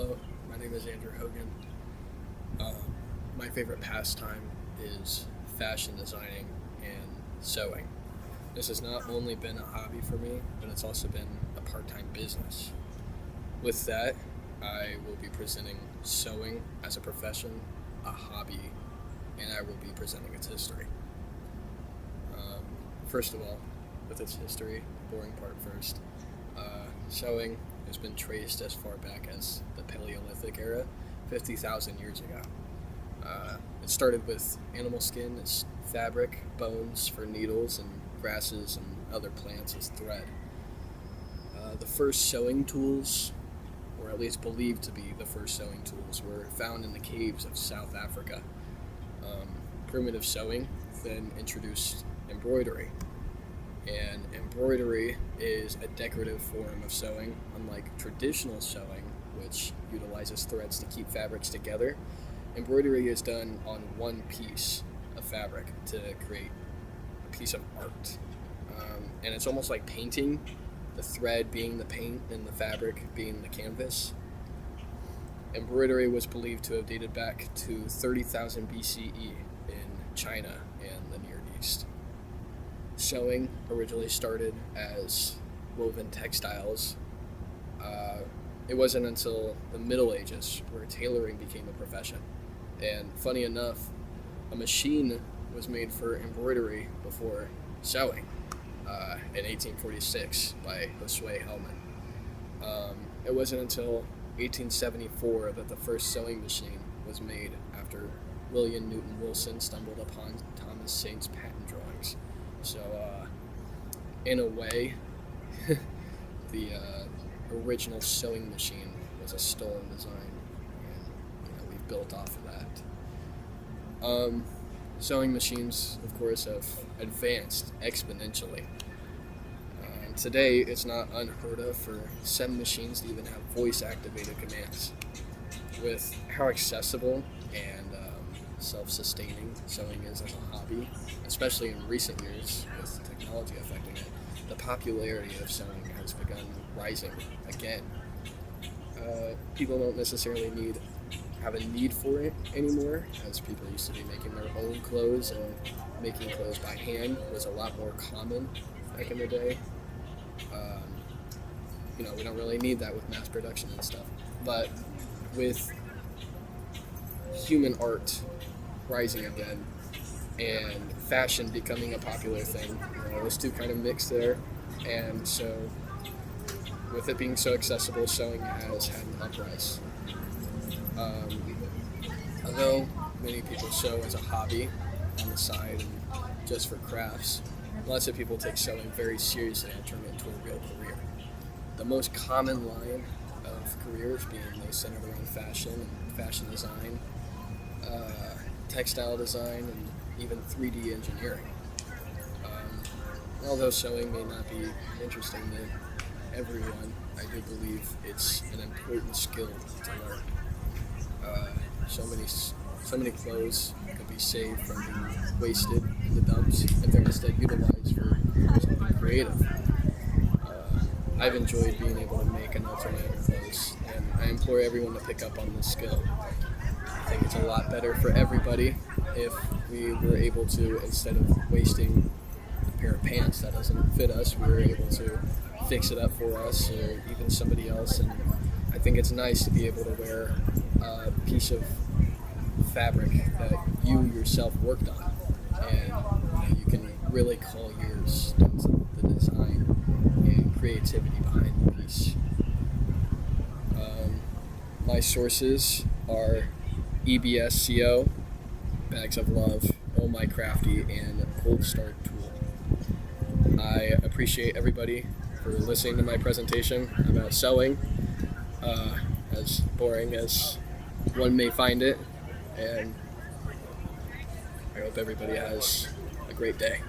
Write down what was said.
Hello, my name is Andrew Hogan. Uh, my favorite pastime is fashion designing and sewing. This has not only been a hobby for me, but it's also been a part time business. With that, I will be presenting sewing as a profession, a hobby, and I will be presenting its history. Um, First of all, with its history, boring part first, sewing has been traced as far back as the Paleolithic era, 50,000 years ago. It started with animal skin as fabric, bones for needles, and grasses and other plants as thread. The first sewing tools, or at least believed to be the first sewing tools, were found in the caves of South Africa. Um, Primitive sewing then introduced embroidery, and embroidery is a decorative form of sewing, unlike traditional sewing, which utilizes threads to keep fabrics together. Embroidery is done on one piece of fabric to create a piece of art. And it's almost like painting, the thread being the paint and the fabric being the canvas. Embroidery was believed to have dated back to 30,000 BCE in China and the Near East. Sewing originally started as woven textiles. It wasn't until the Middle Ages where tailoring became a profession. And funny enough, a machine was made for embroidery before sewing in 1846 by Josue Hellman. It wasn't until 1874 that the first sewing machine was made after William Newton Wilson stumbled upon Thomas Saint's patent drawings. So, in a way, the original sewing machine was a stolen design, and we've built off of that. Sewing machines, of course, have advanced exponentially. Today, it's not unheard of for some machines to even have voice-activated commands. With how accessible and self-sustaining sewing is as a hobby, especially in recent years with technology affecting it, the popularity of sewing has begun rising again. People don't necessarily have a need for it anymore, as people used to be making their own clothes, and making clothes by hand was a lot more common back in the day. We don't really need that with mass production and stuff. But with human art rising again and fashion becoming a popular thing, those two kind of mix there. And so, with it being so accessible, sewing has had an uprise. Although many people sew as a hobby on the side and just for crafts, lots of people take sewing very seriously and turn it into a real career. The most common line of careers being they center around fashion and fashion design, textile design, and even 3D engineering. Although sewing may not be interesting to everyone, I do believe it's an important skill to learn. So many clothes could be saved from being wasted in the dumps if they're instead utilized for something creative. I've enjoyed being able to make and alter my own clothes, and I implore everyone to pick up on this skill. I think it's a lot better for everybody if we were able to, instead of wasting a pair of pants that doesn't fit us, we were able to fix it up for us or even somebody else. And I think it's nice to be able to wear a piece of fabric that you yourself worked on, and you can really call yours the design and creativity behind the piece. My sources are EBSCO, Bags of Love, Oh My Crafty, and Cold Start Tool. I appreciate everybody for listening to my presentation about sewing, as boring as one may find it, and I hope everybody has a great day.